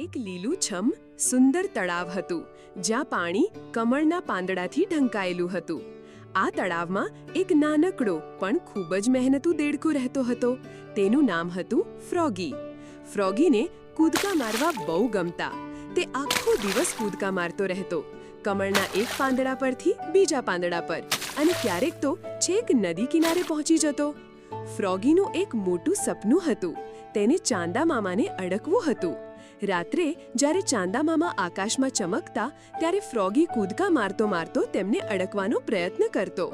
એક લીલુંછમ સુંદર તળાવ હતું, જ્યાં પાણી કમળના પાંદડાથી ઢંકાયેલું હતું. આ તળાવમાં એક નાનકડો પણ ખૂબ જ મહેનતુ દેડકો રહેતો હતો. તેનું નામ હતું ફ્રોગી. ફ્રોગીને કૂદકા મારવા બહુ ગમતા. તે આખો દિવસ કૂદકા મારતો રહેતો, કમળના એક પાંદડા પરથી બીજા પાંદડા પર, અને ક્યારેક તો છેક નદી કિનારે પહોંચી જતો. ફ્રોગીનું એક મોટું સપનું હતું. તેને ચાંદા મામાને અડકવું હતું. રાત્રે જ્યારે ચાંદા મામા આકાશમાં ચમકતા, ત્યારે ફ્રોગી કૂદકા મારતો મારતો તેમને અડકવાનો પ્રયત્ન કરતો.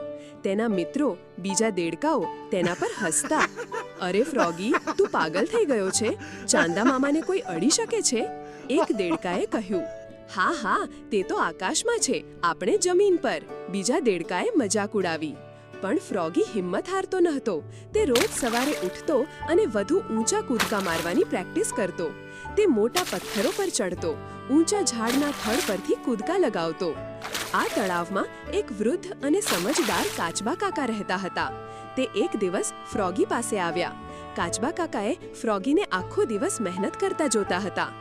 તેના મિત્રો, બીજા દેડકાઓ, તેના પર હસતા. અરે ફ્રોગી, તું પાગલ થઈ ગયો છે? ચાંદા મામાને કોઈ અડી શકે છે? એક દેડકાએ કહ્યું. હા હા, તે તો આકાશમાં છે, આપણે જમીન પર. બીજા દેડકાએ મજાક ઉડાવી. પણ ફ્રોગી હિંમત હારતો નહોતો. તે રોજ સવારે ઉઠતો અને વધુ ઊંચા કૂદકા મારવાની પ્રેક્ટિસ કરતો. તે મોટા પથ્થરો પર ચડતો, ઊંચા ઝાડના થડ પરથી કૂદકા લગાવતો. આ તળાવમાં એક વૃદ્ધ અને સમજદાર કાચબા કાકા રહેતા હતા. તે એક દિવસ ફ્રોગી પાસે આવ્યા. કાચબા કાકાએ ફ્રોગીને આખો દિવસ મહેનત કરતા જોતા હતા.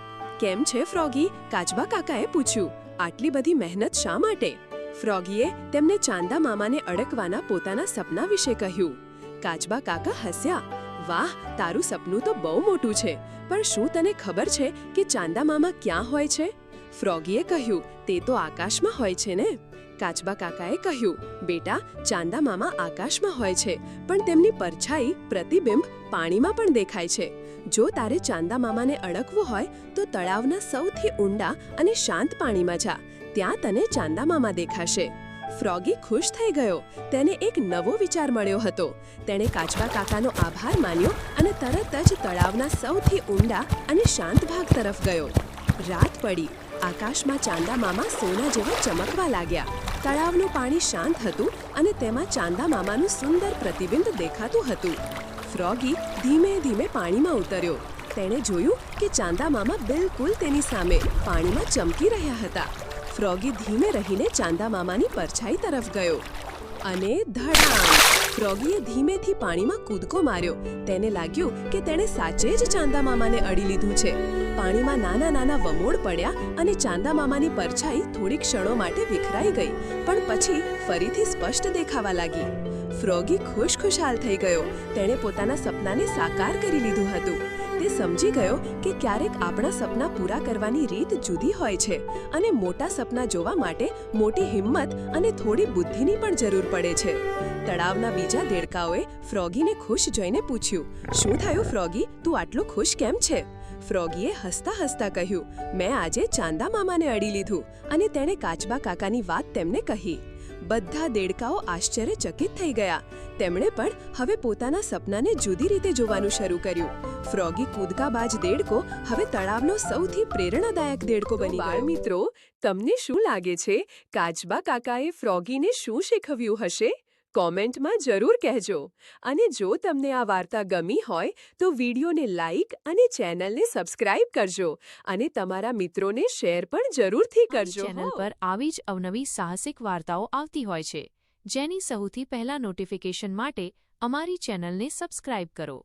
કેમ છે ફ્રોગી? કાચબા કાકાએ પૂછ્યું. આટલી બધી મહેનત શા માટે? ફ્રોગીએ તેમને ચાંદા મામાને અડકવાના પોતાના સપના વિશે કહ્યું. કાચબા કાકા હસ્યા. વાહ, તારું સપનું તો બહુ મોટું છે, પણ શું તને ખબર છે કે ચાંદા મામા ક્યાં હોય છે? ફ્રોગીએ કહ્યું. તે તો આકાશમાં હોય છે ને? કાચબા કાકાએ કહ્યું. બેટા, ચાંદા મામા આકાશમાં હોય છે, પણ તેમની પરછાઈ, પ્રતિબિંબ પાણીમાં પણ દેખાય છે. જો તારે ચાંદા મામાને અડકવું હોય તો તળાવના સૌથી ઊંડા અને શાંત પાણીમાં જા. ત્યાં તને ચાંદા મામા દેખાશે. ફ્રોગી ખુશ થઈ ગયો. તેને એક નવો વિચાર મળ્યો હતો. તેણે કાચબા કાકાનો આભાર માન્યો અને તરત જ તળાવના સૌથી ઊંડા અને શાંત ભાગ તરફ ગયો. રાત પડી. આકાશમાં ચાંદા મામા સોના જેવા ચમકવા લાગ્યા. તળાવનું પાણી શાંત હતું અને તેમાં ચાંદા મામાનું સુંદર પ્રતિબિંબ દેખાતું હતું. ફ્રોગી ધીમે ધીમે પાણીમાં ઉતર્યો. તેણે જોયું કે ચાંદા મામા બિલકુલ તેની સામે પાણીમાં ચમકી રહ્યા હતા. ફ્રોગી ધીમે રહીને ચાંદા મામાની પરછાઈ તરફ ગયો અને ધડામ! ફ્રોગીએ ધીમેથી પાણીમાં કૂદકો માર્યો. તેને લાગ્યું કે તેણે સાચે જ ચાંદા મામાને અડી લીધું છે. પાણીમાં નાના નાના વમોડ પડ્યા અને ચાંદા મામાની પરછાઈ થોડી ક્ષણો માટે વિખરાઈ ગઈ, પણ પછી ફરીથી સ્પષ્ટ દેખાવા લાગી. ફ્રોગી ખુશખુશાલ થઈ ગયો. તેણે પોતાના સપનાને સાકાર કરી લીધું હતું. તે સમજી ગયો કે ક્યારેક આપણા સપના પૂરા કરવાની રીત જુદી હોય છે, અને મોટા સપના જોવા માટે મોટી હિંમત અને થોડી બુદ્ધિની પણ જરૂર પડે છે. તળાવના બીજા દેડકાઓએ ફ્રોગીને ખુશ જોઈને પૂછ્યું. શું થયું ફ્રોગી? તું આટલો ખુશ કેમ છે? ફ્રોગીએ હસતા હસતા કહ્યું. મેં આજે ચાંદા મામાને અડી લીધું. અને તેણે કાચબા કાકાની વાત તેમને કહી. બધા દેડકાઓ આશ્ચર્યચકિત થઈ ગયા. તેમણે પણ હવે પોતાના સપનાને જુદી રીતે જોવાનું શરૂ કર્યું. ફ્રોગી કૂદકાબાજ દેડકો હવે તળાવનો સૌથી પ્રેરણાદાયક દેડકો બની ગયો. બાળ મિત્રો, તમને શું લાગે છે? કાચબા કાકાએ ફ્રોગીને શું શીખવ્યું હશે? કોમેન્ટમાં જરૂર કહેજો. અને જો તમને આ વાર્તા ગમી હોય તો વિડીયોને લાઈક અને ચેનલને સબસ્ક્રાઇબ કરજો, અને તમારા મિત્રોને શેર પણ જરૂરથી કરજો. ચેનલ પર આવી જ અવનવી સાહસિક વાર્તાઓ આવતી હોય છે, જેની સૌથી પહેલા નોટિફિકેશન માટે અમારી ચેનલને સબસ્ક્રાઇબ કરો.